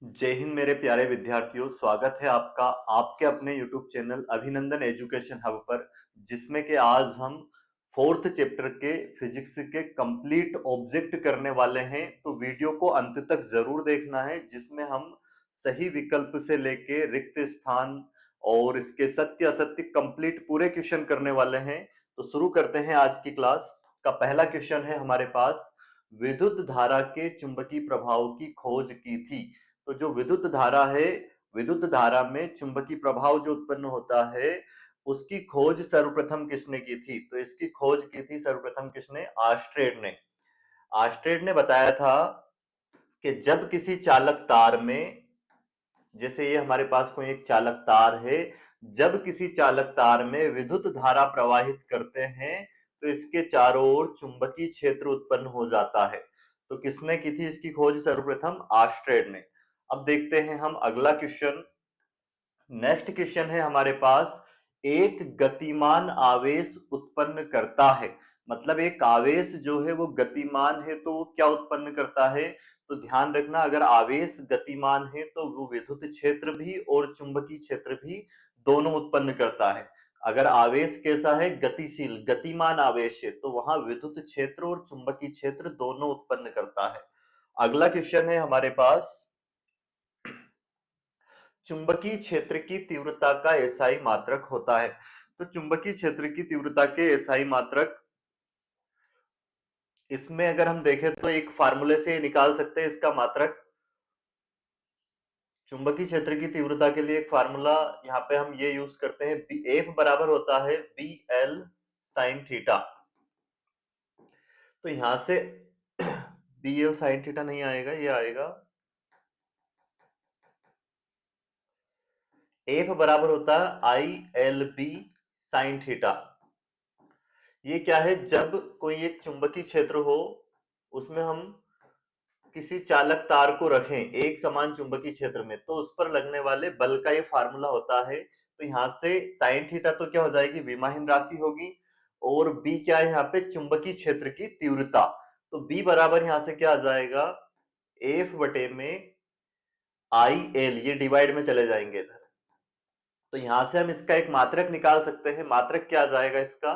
जय हिंद मेरे प्यारे विद्यार्थियों, स्वागत है आपका आपके अपने YouTube चैनल अभिनंदन एजुकेशन हब पर, जिसमें कि आज हम फोर्थ चैप्टर के फिजिक्स के कंप्लीट ऑब्जेक्ट करने वाले हैं। तो वीडियो को अंत तक जरूर देखना है, जिसमें हम सही विकल्प से लेके रिक्त स्थान और इसके सत्य असत्य कंप्लीट पूरे क्वेश्चन करने वाले हैं। तो शुरू करते हैं। आज की क्लास का पहला क्वेश्चन है हमारे पास, विद्युत धारा के चुंबकीय प्रभाव की खोज की थी। तो जो विद्युत धारा है, विद्युत धारा में चुंबकीय प्रभाव जो उत्पन्न होता है, उसकी खोज सर्वप्रथम किसने की थी? तो इसकी खोज की थी सर्वप्रथम किसने? आर्स्ट्रेड ने। आर्स्ट्रेड ने बताया था कि जब किसी चालक तार में, जैसे ये हमारे पास कोई एक चालक तार है, जब किसी चालक तार में विद्युत धारा प्रवाहित करते हैं तो इसके चारों ओर चुंबकीय क्षेत्र उत्पन्न हो जाता है। तो किसने की थी इसकी खोज? सर्वप्रथम आर्स्ट्रेड ने। अब देखते हैं हम अगला क्वेश्चन। नेक्स्ट क्वेश्चन है हमारे पास, एक गतिमान आवेश उत्पन्न करता है। मतलब एक आवेश जो है वो गतिमान है तो वो क्या उत्पन्न करता है? तो ध्यान रखना, अगर आवेश गतिमान है तो वो विद्युत क्षेत्र भी और चुंबकीय क्षेत्र भी दोनों उत्पन्न करता है। अगर आवेश कैसा है? गतिशील, गतिमान आवेश है, तो वहां विद्युत क्षेत्र और चुंबकीय क्षेत्र दोनों उत्पन्न करता है। अगला क्वेश्चन है हमारे पास, चुंबकीय क्षेत्र की तीव्रता का एसआई मात्रक होता है। तो चुंबकीय क्षेत्र की तीव्रता के एसआई मात्रक, इसमें अगर हम देखें तो एक फार्मूले से निकाल सकते हैं इसका मात्रक। चुंबकीय क्षेत्र की तीव्रता के लिए एक फार्मूला यहाँ पे हम ये यूज करते हैं, एफ बराबर होता है बी एल साइन थीटा। तो यहां से बी एल साइन थीटा नहीं आएगा, ये आएगा एफ बराबर होता है I L B sine theta. ये क्या है? जब कोई एक चुंबकीय क्षेत्र हो, उसमें हम किसी चालक तार को रखें एक समान चुंबकीय क्षेत्र में, तो उस पर लगने वाले बल का ये फार्मूला होता है। तो यहां से साइन थीटा तो क्या हो जाएगी? विमाहीन राशि होगी। और बी क्या है यहाँ पे? चुंबकीय क्षेत्र की तीव्रता। तो बी बराबर यहां से क्या आ जाएगा? एफ बटे में आई एल, ये डिवाइड में चले जाएंगे इधर। तो यहां से हम इसका एक मात्रक निकाल सकते हैं। मात्रक क्या आ जाएगा इसका?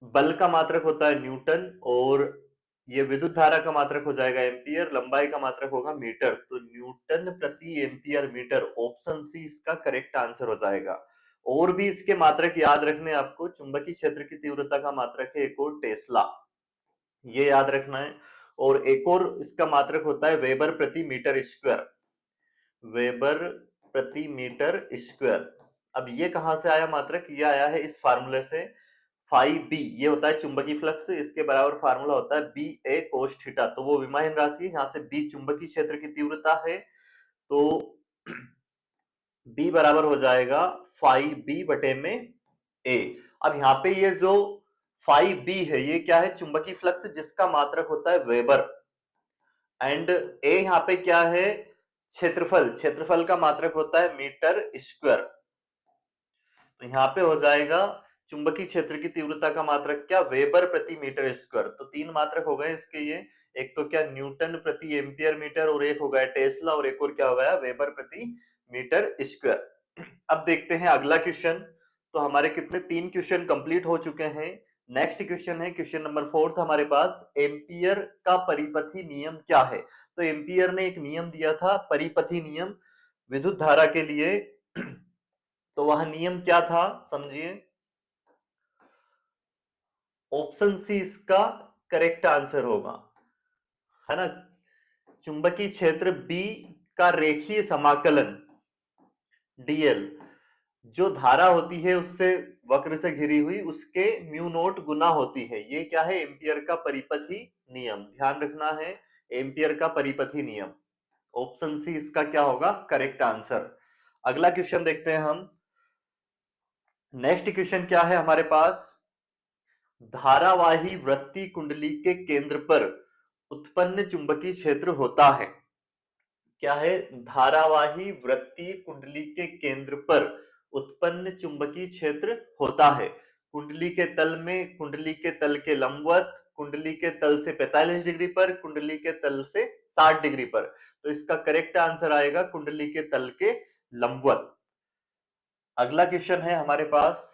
बल का मात्रक होता है न्यूटन, और ये विद्युत धारा का मात्रक हो जाएगा एम्पियर, लंबाई का मात्रक होगा मीटर। तो न्यूटन प्रति एम्पियर मीटर, ऑप्शन सी इसका करेक्ट आंसर हो जाएगा। और भी इसके मात्रक याद रखने आपको, चुंबकीय क्षेत्र की तीव्रता का मात्रक है एक और टेस्ला, ये याद रखना है। और एक और इसका मात्रक होता है वेबर प्रति मीटर स्क्वायर, वेबर प्रति मीटर स्क्वायर। अब ये कहां से आया मात्रक? ये आया है इस फार्मूले से, फाई बी, ये होता है चुंबकीय फ्लक्स, इसके बराबर फार्मूला होता है बी ए कोस थीटा। तो वो विमाहीन राशि है, यहां से बी चुंबकीय क्षेत्र की तीव्रता है, तो बी बराबर हो जाएगा फाई बी बटे में ए। अब यहाँ पे ये जो फाई बी है, ये क्या है? चुंबकीय फ्लक्स, जिसका मात्रक होता है वेबर। एंड ए यहाँ पे क्या है? क्षेत्रफल, क्षेत्रफल का मात्रक होता है मीटर स्क्वायर। तो यहाँ पे हो जाएगा चुंबकीय क्षेत्र की तीव्रता का मात्रक क्या? वेबर प्रति मीटर स्क्वायर। तो तीन मात्रक हो गए इसके ये, एक तो क्या न्यूटन प्रति एम्पियर मीटर, और एक हो गया टेस्ला, और एक और क्या हो गया? वेबर प्रति मीटर स्क्वायर। अब देखते हैं अगला क्वेश्चन। तो हमारे कितने? तीन क्वेश्चन कंप्लीट हो चुके हैं। नेक्स्ट क्वेश्चन है क्वेश्चन नंबर फोर्थ हमारे पास, एम्पियर का परिपथी नियम क्या है? तो एम्पियर ने एक नियम दिया था, परिपथी नियम, विद्युत धारा के लिए। तो वह नियम क्या था, समझिए। ऑप्शन सी इसका करेक्ट आंसर होगा, है ना। चुंबकीय क्षेत्र बी का रेखीय समाकलन डीएल, जो धारा होती है उससे वक्र से घिरी हुई, उसके म्यू नोट गुना होती है। ये क्या है? एम्पियर का परिपथी नियम, ध्यान रखना है, एम्पियर का परिपथी नियम। ऑप्शन सी इसका क्या होगा? Correct answer. अगला क्वेश्चन देखते हैं हम। नेक्स्ट क्वेश्चन क्या है हमारे पास, धारावाही वृत्तीय कुंडली के केंद्र पर उत्पन्न चुंबकीय क्षेत्र होता है। क्या है? धारावाही वृत्तीय कुंडली के केंद्र पर उत्पन्न चुंबकीय क्षेत्र होता है। कुंडली के तल में, कुंडली के तल के लंबवत, कुंडली के तल से 45 डिग्री पर, कुंडली के तल से 60 डिग्री पर। तो इसका करेक्ट आंसर आएगा कुंडली के तल के लंबवत। अगला क्वेश्चन है हमारे पास,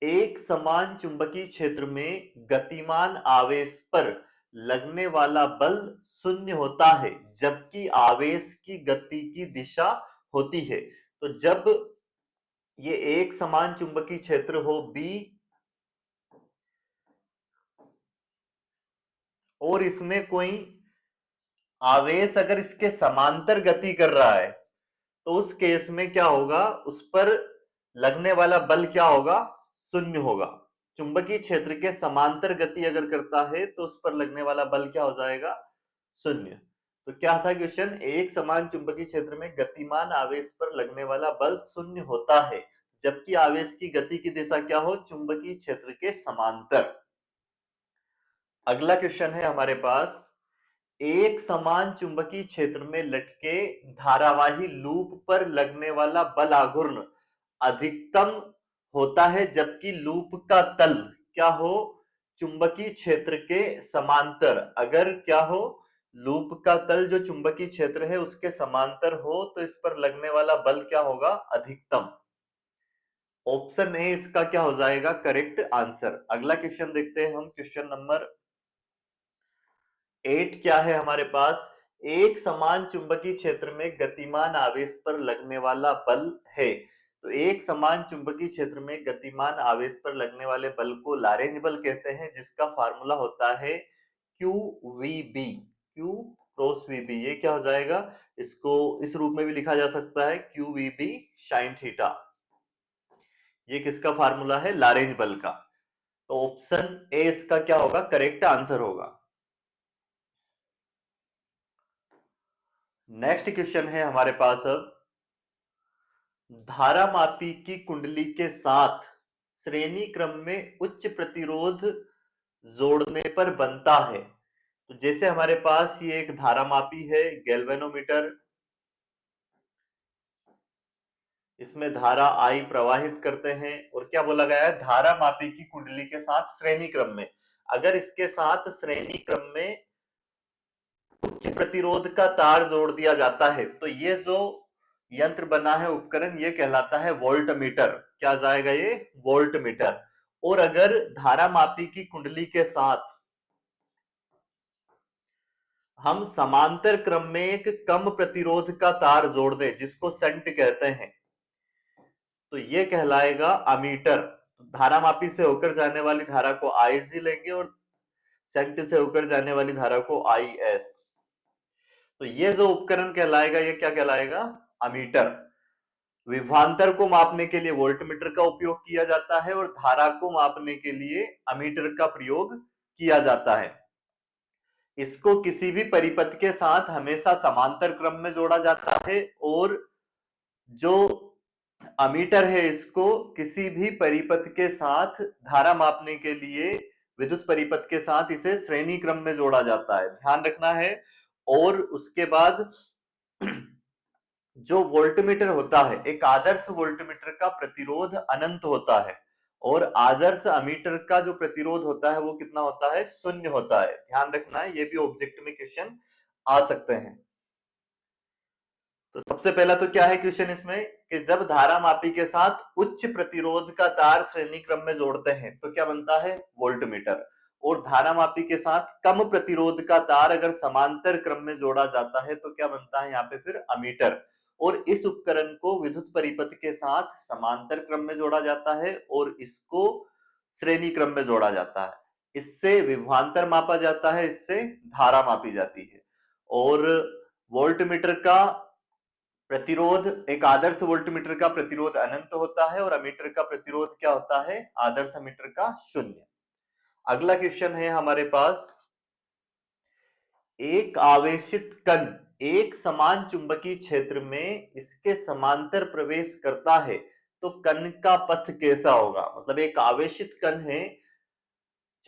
एक समान चुंबकीय क्षेत्र में गतिमान आवेश पर लगने वाला बल शून्य होता है जबकि आवेश की गति की दिशा होती है। तो जब ये एक समान चुंबकीय क्षेत्र हो B और इसमें कोई आवेश अगर इसके समांतर गति कर रहा है तो उस केस में क्या होगा, उस पर लगने वाला बल क्या होगा, शून्य होगा। चुंबकीय क्षेत्र के समांतर गति अगर करता है तो उस पर लगने वाला बल क्या हो जाएगा, शून्य। तो क्या था क्वेश्चन, एक समान चुंबकीय क्षेत्र में गतिमान आवेश पर लगने वाला बल शून्य होता है जबकि आवेश की गति की दिशा क्या हो, चुंबकीय क्षेत्र के समांतर। अगला क्वेश्चन है हमारे पास, एक समान चुंबकीय क्षेत्र में लटके धारावाही लूप पर लगने वाला बल आघूर्ण अधिकतम होता है जबकि लूप का तल क्या हो, चुंबकीय क्षेत्र के समांतर। अगर क्या हो, लूप का तल जो चुंबकीय क्षेत्र है उसके समांतर हो तो इस पर लगने वाला बल क्या होगा, अधिकतम। ऑप्शन ए इसका क्या हो जाएगा, करेक्ट आंसर। अगला क्वेश्चन देखते हैं हम, क्वेश्चन नंबर 8 क्या है हमारे पास, एक समान चुंबकीय क्षेत्र में गतिमान आवेश पर लगने वाला बल है। तो एक समान चुंबकीय क्षेत्र में गतिमान आवेश पर लगने वाले बल को लॉरेंज बल कहते हैं जिसका फार्मूला होता है QVB, Q क्रॉस VB। ये क्या हो जाएगा, इसको इस रूप में भी लिखा जा सकता है QVB sin थीटा। ये किसका फार्मूला है, लॉरेंज बल का। तो ऑप्शन ए इसका क्या होगा, करेक्ट आंसर होगा। नेक्स्ट क्वेश्चन है हमारे पास अब, धारामापी की कुंडली के साथ श्रेणी क्रम में उच्च प्रतिरोध जोड़ने पर बनता है। तो जैसे हमारे पास ये एक धारामापी है गैल्वेनोमीटर, इसमें धारा आई प्रवाहित करते हैं और क्या बोला गया है, धारामापी की कुंडली के साथ श्रेणी क्रम में, अगर इसके साथ श्रेणी क्रम में उच्च प्रतिरोध का तार जोड़ दिया जाता है तो ये जो यंत्र बना है, उपकरण, ये कहलाता है वोल्टमीटर। क्या जाएगा ये, वोल्टमीटर। और अगर धारामापी की कुंडली के साथ हम समांतर क्रम में एक कम प्रतिरोध का तार जोड़ दें जिसको शंट कहते हैं तो ये कहलाएगा अमीटर। धारामापी से होकर जाने वाली धारा को IC लेंगे और शंट से होकर जाने वाली धारा को IS। तो ये जो उपकरण कहलाएगा ये क्या कहलाएगा, अमीटर। विभवांतर को मापने के लिए वोल्टमीटर का उपयोग किया जाता है और धारा को मापने के लिए अमीटर का प्रयोग किया जाता है। इसको किसी भी परिपथ के साथ हमेशा समांतर क्रम में जोड़ा जाता है और जो अमीटर है इसको किसी भी परिपथ के साथ धारा मापने के लिए विद्युत परिपथ के साथ इसे श्रेणी क्रम में जोड़ा जाता है, ध्यान रखना है। और उसके बाद जो वोल्टमीटर होता है, एक आदर्श वोल्टमीटर का प्रतिरोध अनंत होता है और आदर्श अमीटर का जो प्रतिरोध होता है वो कितना होता है, शून्य होता है। ध्यान रखना है, ये भी ऑब्जेक्ट में क्वेश्चन आ सकते हैं। तो सबसे पहला तो क्या है क्वेश्चन इसमें कि जब धारामापी के साथ उच्च प्रतिरोध का तार श्रेणी क्रम में जोड़ते हैं तो क्या बनता है, वोल्टमीटर। और धारामापी के साथ कम प्रतिरोध का तार अगर समांतर क्रम में जोड़ा जाता है तो क्या बनता है यहाँ पे फिर अमीटर। और इस उपकरण को विद्युत परिपथ के साथ समांतर क्रम में जोड़ा जाता है और इसको श्रेणी क्रम में जोड़ा जाता है। इससे विभवांतर मापा जाता है, इससे धारा मापी जाती है। और वोल्टमीटर का प्रतिरोध, एक आदर्श वोल्टमीटर का प्रतिरोध अनंत होता है और अमीटर का प्रतिरोध क्या होता है, आदर्श अमीटर का शून्य। अगला क्वेश्चन है हमारे पास, एक आवेशित कण एक समान चुंबकीय क्षेत्र में इसके समांतर प्रवेश करता है तो कण का पथ कैसा होगा। मतलब एक आवेशित कण है,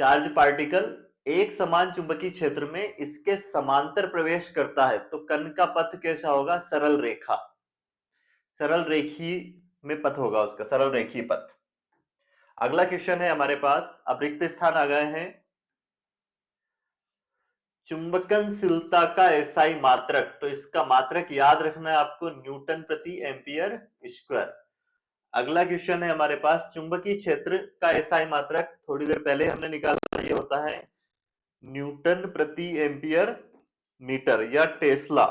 चार्ज पार्टिकल, एक समान चुंबकीय क्षेत्र में इसके समांतर प्रवेश करता है तो कण का पथ कैसा होगा, सरल रेखा, सरल रेखी में पथ होगा उसका, सरल रेखीय पथ। अगला क्वेश्चन है हमारे पास, अब रिक्त स्थान आ गए हैं, चुंबकनशीलता का एसआई मात्रक, तो इसका मात्रक याद रखना है आपको, न्यूटन प्रति एम्पियर स्क्वायर। अगला क्वेश्चन है हमारे पास, चुंबकीय क्षेत्र का एसआई मात्रक थोड़ी देर पहले हमने निकाला, ये होता है न्यूटन प्रति एम्पियर मीटर, या टेस्ला,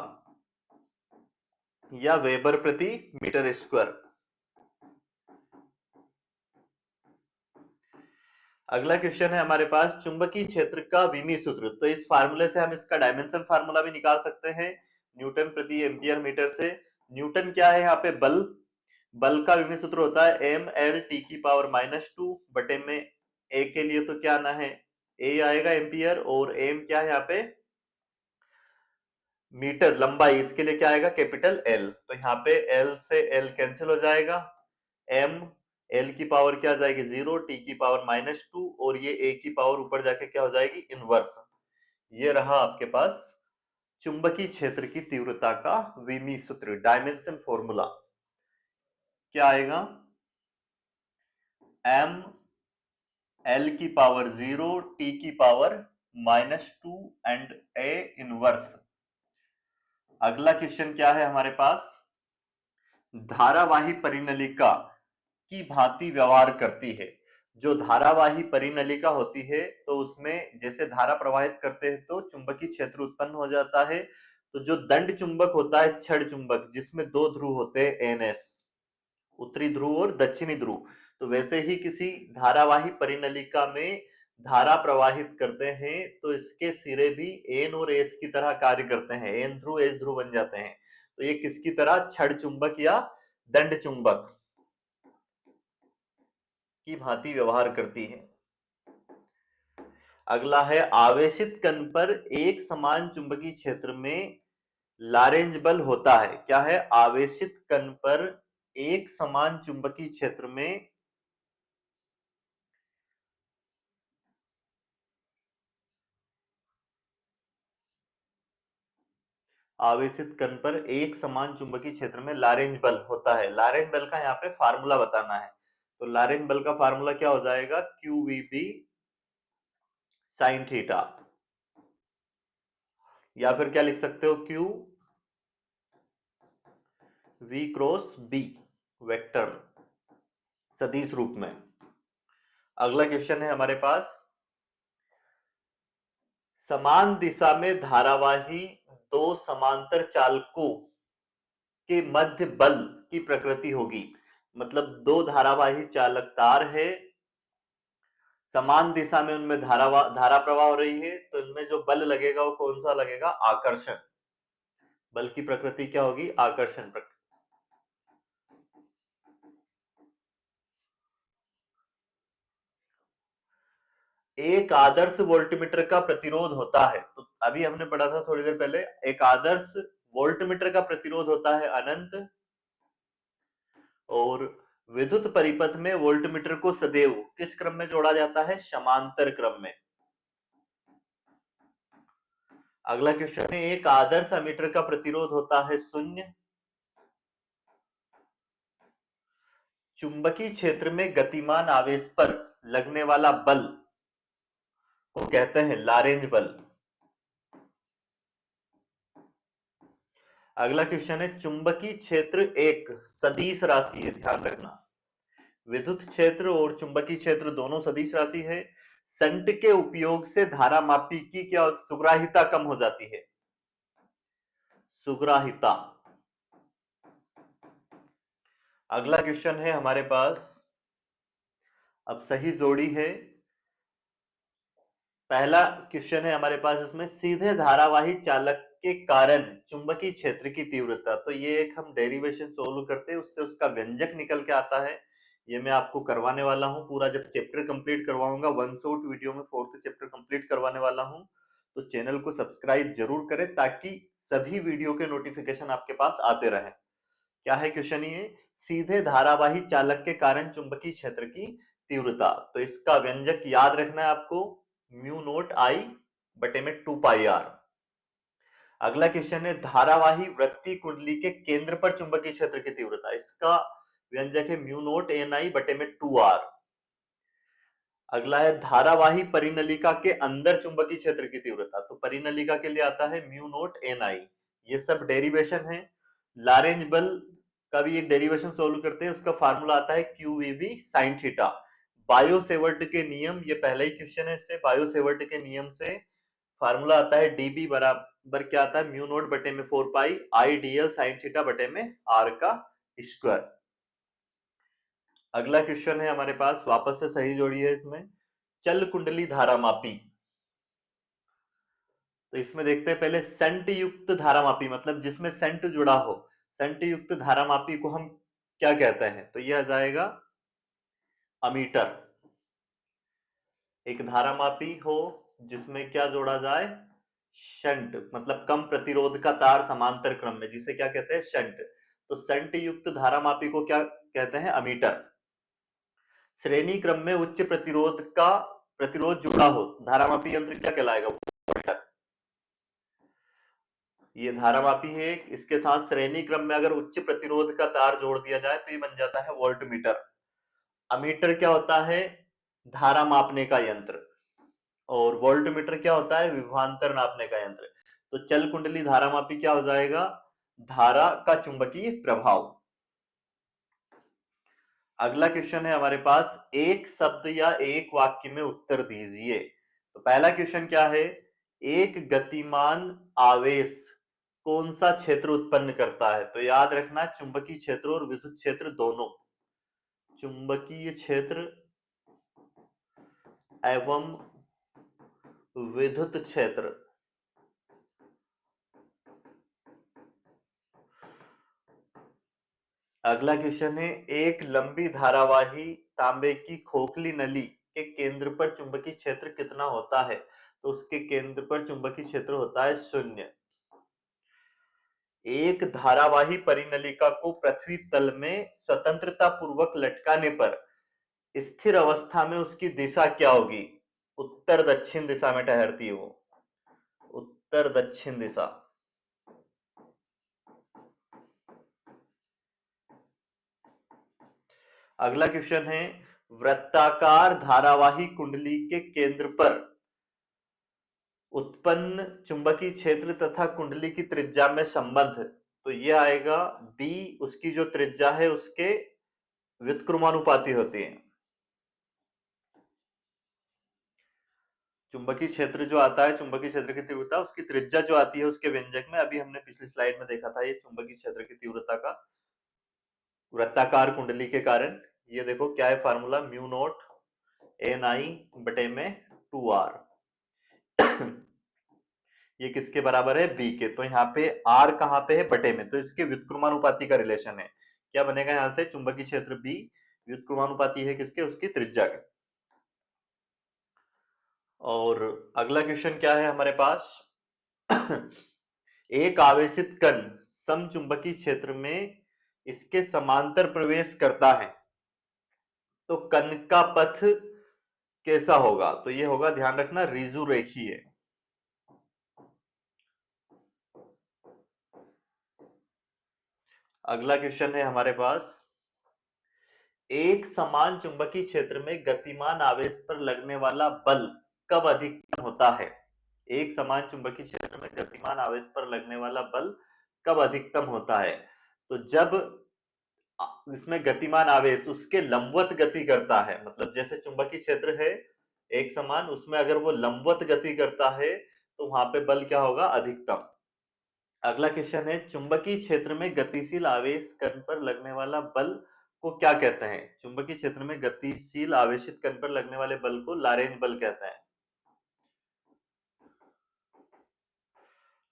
या वेबर प्रति मीटर स्क्वायर। अगला क्वेश्चन है हमारे पास, चुंबकीय क्षेत्र का विमी सूत्र, तो इस फार्मूले से हम इसका डायमेंशन फार्मूला भी निकाल सकते हैं, न्यूटन प्रति एम्पियर मीटर से। न्यूटन क्या है यहाँ पे, बल, बल का विमी सूत्र होता है एम एल टी की पावर -2 बटे में ए के लिए तो क्या आना है, ए आएगा एम्पियर, और एम क्या है यहाँ पे, मीटर लंबाई, इसके लिए क्या आएगा, कैपिटल एल। तो यहाँ पे एल से एल कैंसिल हो जाएगा, एम, एल की पावर क्या आ जाएगी 0, टी की पावर -2, और ये ए की पावर ऊपर जाके क्या हो जाएगी, इनवर्स। ये रहा आपके पास चुंबकीय क्षेत्र की तीव्रता का विमी सूत्र, डायमेंशन फॉर्मूला। क्या आएगा, एम एल की पावर 0, टी की पावर -2 एंड ए इनवर्स। अगला क्वेश्चन क्या है हमारे पास, धारावाही परिनलिका की भांति व्यवहार करती है। जो धारावाही परिनलिका होती है तो उसमें जैसे धारा प्रवाहित करते हैं तो चुंबकीय क्षेत्र उत्पन्न हो जाता है। तो जो दंड चुंबक होता है, छड़ चुंबक, जिसमें दो ध्रुव होते हैं एनएस, उत्तरी ध्रुव और दक्षिणी ध्रुव, तो वैसे ही किसी धारावाही परिनलिका में धारा प्रवाहित करते हैं तो इसके सिरे भी एन और एस की तरह कार्य करते हैं, एन ध्रुव एस ध्रुव बन जाते हैं। तो ये किसकी तरह, छड़ चुंबक या दंड चुंबक की भांति व्यवहार करती है। अगला है, आवेशित कण पर एक समान चुंबकीय क्षेत्र में लारेंज बल होता है। क्या है, आवेशित कण पर एक समान चुंबकीय क्षेत्र में आवेशित कण पर एक समान चुंबकीय क्षेत्र में लारेंज बल होता है। लारेंज बल का यहाँ पे फार्मूला बताना है, तो लारेंज बल का फार्मूला क्या हो जाएगा, Q V B sine theta, या फिर क्या लिख सकते हो, Q V cross B, vector सदिश रूप में। अगला क्वेश्चन है हमारे पास, समान दिशा में धारावाही दो समांतर चालकों के मध्य बल की प्रकृति होगी। मतलब दो धारावाही चालक तार है, समान दिशा में उनमें धारा प्रवाह हो रही है, तो इनमें जो बल लगेगा वो कौन सा लगेगा, आकर्षण। बल की प्रकृति क्या होगी, आकर्षण प्रकृति। एक आदर्श वोल्टमीटर का प्रतिरोध होता है, तो अभी हमने पढ़ा था थोड़ी देर पहले, एक आदर्श वोल्टमीटर का प्रतिरोध होता है अनंत, और विद्युत परिपथ में वोल्टमीटर को सदैव किस क्रम में जोड़ा जाता है, समांतर क्रम में। अगला क्वेश्चन है, एक आदर्श अमीटर का प्रतिरोध होता है 0। चुंबकीय क्षेत्र में गतिमान आवेश पर लगने वाला बल को कहते हैं लारेंज बल। अगला क्वेश्चन है, चुंबकीय क्षेत्र एक सदिश राशि है, ध्यान रखना, विद्युत क्षेत्र और चुंबकीय क्षेत्र दोनों सदिश राशि है। संट के उपयोग से धारा मापी की क्या सुग्राहिता कम हो जाती है, सुग्राहिता। अगला क्वेश्चन है हमारे पास, अब सही जोड़ी है, पहला क्वेश्चन है हमारे पास इसमें, सीधे धारावाही चालक के कारण चुंबकीय क्षेत्र की तीव्रता, तो ये एक हम डेरिवेशन सोल्व करते हैं, उससे उसका व्यंजक निकल के आता है। ये मैं आपको करवाने वाला हूं, पूरा जब चैप्टर कंप्लीट करवाऊंगा, वन शॉट वीडियो में 4th चैप्टर कंप्लीट करवाने वाला हूं, तो चैनल को सब्सक्राइब जरूर करें ताकि सभी वीडियो के नोटिफिकेशन आपके पास आते रहे। क्या है क्वेश्चन, ये सीधे धारावाही चालक के कारण चुंबकीय क्षेत्र की तीव्रता, तो इसका व्यंजक याद रखना है आपको, म्यू नोट आई बटे में 2 पाई आर। अगला क्वेश्चन है, धारावाही वृत्तीय कुंडली के केंद्र पर चुंबकीय क्षेत्र की तीव्रता, इसका व्यंजक है म्यू नोट एन आई बटे में 2 आर। अगला है धारावाही परिनलिका के अंदर चुंबकीय क्षेत्र की तीव्रता। तो परिनलिका के लिए आता है म्यू नोट एन आई। ये सब डेरिवेशन है। लॉरेंज बल का भी एक डेरिवेशन सोल्व करते हैं, उसका फार्मूला आता है QEV sin theta. Bio Savart के नियम, ये पहला ही क्वेश्चन है इससे, बायो सेवर्ट के नियम से फार्मूला आता है डीबी बराबर क्या आता है, म्यू नोट बटे में 4 पाई आई डीएल साइन थीटा बटे में आर का स्क्वायर। अगला क्वेश्चन है हमारे पास, वापस से सही जोड़ी है इसमें, चल कुंडली धारामापी। तो इसमें देखते हैं पहले सेंट युक्त धारामापी, मतलब जिसमें सेंट जुड़ा हो, सेंट युक्त धारामापी को हम क्या कहते हैं, तो यह आ जाएगा अमीटर। एक धारामापी हो जिसमें क्या जोड़ा जाए, शंट, मतलब कम प्रतिरोध का तार समांतर क्रम में, जिसे क्या कहते हैं, शंट। तो शंट युक्त धारामापी को क्या कहते हैं, अमीटर। श्रेणी क्रम में उच्च प्रतिरोध जुड़ा हो, धारामापी यंत्र क्या कहलाएगा, वोल्टमीटर। ये धारामापी है, इसके साथ श्रेणी क्रम में अगर उच्च प्रतिरोध का तार जोड़ दिया जाए तो ये बन जाता है वोल्टमीटर। अमीटर क्या होता है, धारा मापने का यंत्र, और वोल्टमीटर क्या होता है, विभवांतर नापने का यंत्र। तो चल कुंडली धारामापी क्या हो जाएगा, धारा का चुंबकीय प्रभाव। अगला क्वेश्चन है हमारे पास, एक शब्द या एक वाक्य में उत्तर दीजिए। तो पहला क्वेश्चन क्या है, एक गतिमान आवेश कौन सा क्षेत्र उत्पन्न करता है। तो याद रखना, चुंबकीय क्षेत्र और विद्युत क्षेत्र दोनों, चुंबकीय क्षेत्र एवं विद्युत क्षेत्र। अगला क्वेश्चन है, एक लंबी धारावाही तांबे की खोखली नली के केंद्र पर चुंबकीय क्षेत्र कितना होता है। तो उसके केंद्र पर चुंबकीय क्षेत्र होता है 0। एक धारावाही परिनलिका को पृथ्वी तल में स्वतंत्रता पूर्वक लटकाने पर स्थिर अवस्था में उसकी दिशा क्या होगी, उत्तर दक्षिण दिशा में ठहरती है वो, उत्तर दक्षिण दिशा। अगला क्वेश्चन है, वृत्ताकार धारावाही कुंडली के केंद्र पर उत्पन्न चुंबकीय क्षेत्र तथा कुंडली की त्रिज्या में संबंध। तो ये आएगा बी, उसकी जो त्रिज्या है उसके व्युत्क्रमानुपाती होती है। चुंबकीय क्षेत्र जो आता है, चुंबकीय क्षेत्र की तीव्रता, उसकी त्रिज्या जो आती है उसके व्यंजक में, अभी हमने पिछली स्लाइड में देखा था ये चुंबकीय क्षेत्र की तीव्रता का वृत्ताकार कुंडली के कारण। ये देखो क्या है फार्मूला, म्यू नोट एन आई बटे में 2r। ये किसके बराबर है, बी के। तो यहाँ पे आर कहाँ पे है, बटे में, तो इसके व्युत्क्रमानुपाती का रिलेशन है। क्या बनेगा यहां से, चुंबकीय क्षेत्र बी व्युत्क्रमानुपाती है किसके, उसकी त्रिज्या के। और अगला क्वेश्चन क्या है हमारे पास, एक आवेशित कण समचुंबकीय क्षेत्र में इसके समांतर प्रवेश करता है, तो कण का पथ कैसा होगा। तो ये होगा, ध्यान रखना, ऋजु रेखीय। अगला क्वेश्चन है हमारे पास, एक समान चुंबकीय क्षेत्र में गतिमान आवेश पर लगने वाला बल कब अधिकतम होता है। एक समान चुंबकीय क्षेत्र में गतिमान आवेश पर लगने वाला बल कब अधिकतम होता है। तो जब इसमें गतिमान आवेश उसके लंबवत गति करता है, मतलब जैसे चुंबकीय क्षेत्र है एक समान, उसमें अगर वो लंबवत गति करता है तो वहां पे बल क्या होगा, अधिकतम। अगला क्वेश्चन है, चुंबकीय क्षेत्र में गतिशील आवेश कण पर लगने वाला बल को क्या कहते हैं। चुंबकीय क्षेत्र में गतिशील आवेशित कण पर लगने वाले बल को लॉरेंज बल कहते हैं।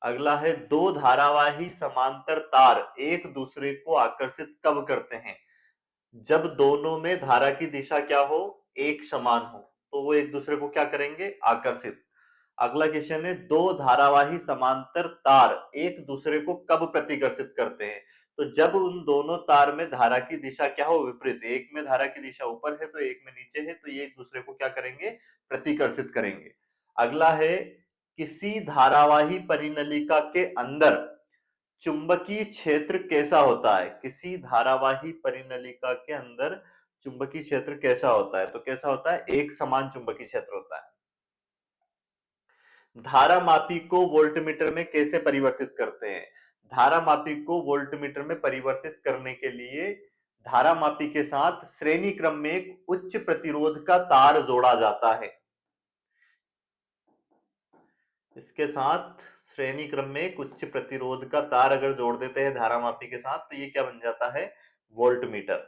अगला है, दो धारावाही समांतर तार एक दूसरे को आकर्षित कब करते हैं। जब दोनों में धारा की दिशा क्या हो, एक समान हो, तो वो एक दूसरे को क्या करेंगे, आकर्षित। अगला क्वेश्चन है, दो धारावाही समांतर तार एक दूसरे को कब प्रतिकर्षित करते हैं। तो जब उन दोनों तार में धारा की दिशा क्या हो, विपरीत, एक में धारा की दिशा ऊपर है तो एक में नीचे है, तो ये एक दूसरे को क्या करेंगे, प्रतिकर्षित करेंगे। अगला है, किसी धारावाही परिनलिका के अंदर चुंबकीय क्षेत्र कैसा होता है। किसी धारावाही परिनलिका के अंदर चुंबकीय क्षेत्र कैसा होता है? तो कैसा होता है? एक समान चुंबकीय क्षेत्र होता है। धारा मापी को वोल्टमीटर में कैसे परिवर्तित करते हैं? धारा मापी को वोल्टमीटर में परिवर्तित करने के लिए धारा मापी के साथ श्रेणी क्रम में एक उच्च प्रतिरोध का तार जोड़ा जाता है। इसके साथ श्रेणी क्रम में एक उच्च प्रतिरोध का तार अगर जोड़ देते हैं धारा मापी के साथ, तो ये क्या बन जाता है? वोल्टमीटर।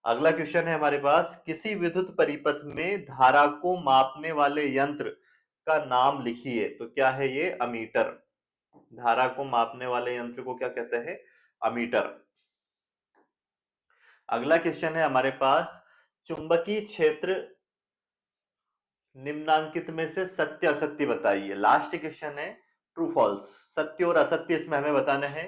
अगला क्वेश्चन है हमारे पास, किसी विद्युत परिपथ में धारा को मापने वाले यंत्र का नाम लिखिए। तो क्या है ये? अमीटर। धारा को मापने वाले यंत्र को क्या कहते हैं? अमीटर। अगला क्वेश्चन है हमारे पास, चुंबकीय क्षेत्र निम्नांकित में से सत्य असत्य बताइए। लास्ट क्वेश्चन है ट्रू फॉल्स, सत्य और असत्य इसमें हमें बताना है।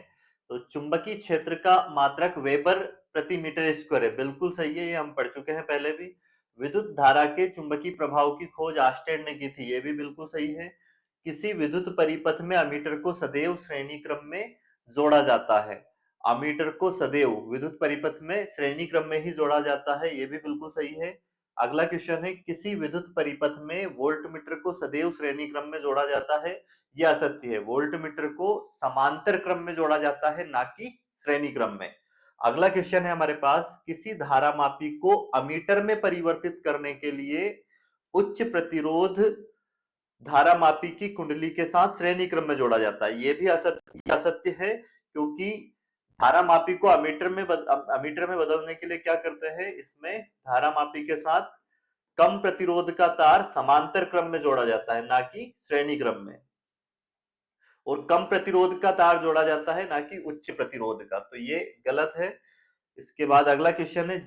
तो चुंबकीय क्षेत्र का मात्रक वेबर प्रति मीटर स्क्वायर है, बिल्कुल सही है, ये हम पढ़ चुके हैं पहले भी। विद्युत धारा के चुंबकीय प्रभाव की खोज आर्स्टेड ने की थी, ये भी बिल्कुल सही है। किसी विद्युत परिपथ में अमीटर को सदैव श्रेणी क्रम में जोड़ा जाता है। अमीटर को सदैव विद्युत परिपथ में श्रेणी क्रम में ही जोड़ा जाता है, ये भी बिल्कुल सही है। अगला क्वेश्चन है, किसी विद्युत परिपथ में वोल्टमीटर को सदैव श्रेणी क्रम में जोड़ा जाता है, यह असत्य है। वोल्टमीटर को समांतर क्रम में जोड़ा जाता है, ना कि श्रेणी क्रम में। अगला क्वेश्चन है हमारे पास, किसी धारा मापी को अमीटर में परिवर्तित करने के लिए उच्च प्रतिरोध धारा मापी की कुंडली के साथ श्रेणी क्रम में जोड़ा जाता है। ये भी असत्य है, क्योंकि धारा मापी को अमीटर में बदलने के लिए क्या करते हैं? इसमें धारा मापी के साथ कम प्रतिरोध का तार समांतर क्रम में जोड़ा जाता है, ना कि श्रेणी क्रम में। और कम प्रतिरोध का तार जोड़ा जाता है, ना कि उच्च प्रतिरोध का। तो ये गलत है। इसके बाद अगला क्वेश्चन है,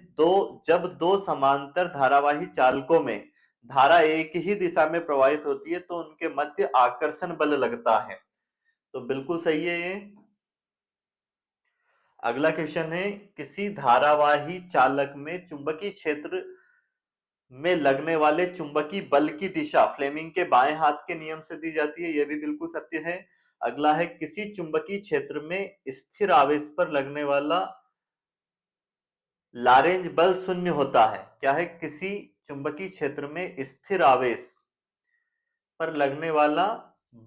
जब दो समांतर धारावाही चालकों में धारा एक ही दिशा में प्रवाहित होती है तो उनके मध्य आकर्षण बल लगता है। तो बिल्कुल सही है ये। अगला क्वेश्चन है, किसी धारावाही चालक में चुंबकीय क्षेत्र में लगने वाले चुंबकीय बल की दिशा फ्लेमिंग के बाएं हाथ के नियम से दी जाती है, यह भी बिल्कुल सत्य है। अगला है, किसी चुंबकीय क्षेत्र में स्थिर आवेश पर लगने वाला लारेंज बल शून्य होता है। क्या है? किसी चुंबकीय क्षेत्र में स्थिर आवेश पर लगने वाला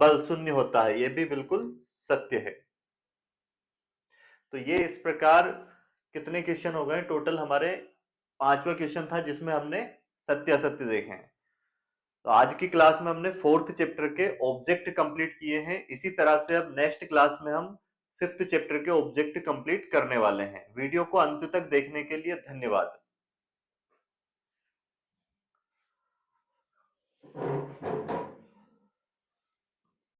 बल शून्य होता है, यह भी बिल्कुल सत्य है। तो ये इस प्रकार कितने क्वेश्चन हो गए टोटल? हमारे 5वां क्वेश्चन था जिसमें हमने सत्य असत्य देखे हैं। तो आज की क्लास में हमने 4th चैप्टर के ऑब्जेक्ट कंप्लीट किए हैं। इसी तरह से अब नेक्स्ट क्लास में हम 5th चैप्टर के ऑब्जेक्ट कंप्लीट करने वाले हैं। वीडियो को अंत तक देखने के लिए धन्यवाद।